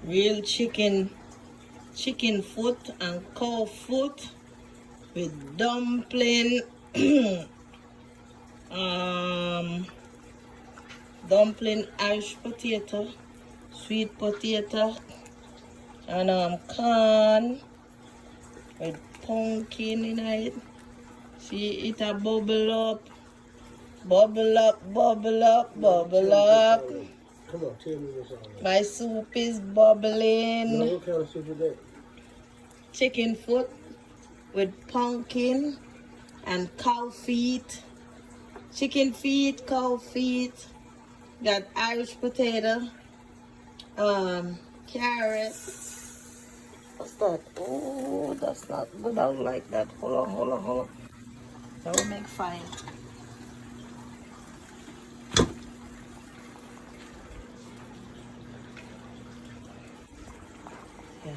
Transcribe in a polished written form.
Real chicken foot and cow foot with dumpling, um, dumpling, Irish potato, sweet potato, and corn with pumpkin in it. See it a bubble up, bubble up, bubble up, bubble up. Come on, tell me what's all right. My soup is bubbling. No, what kind of soup is that? Chicken foot with pumpkin and cow feet. Chicken feet, cow feet. Got Irish potato, carrot. What's that? Oh, that's not good. I don't like that. Hold on. That will make fine. Yeah,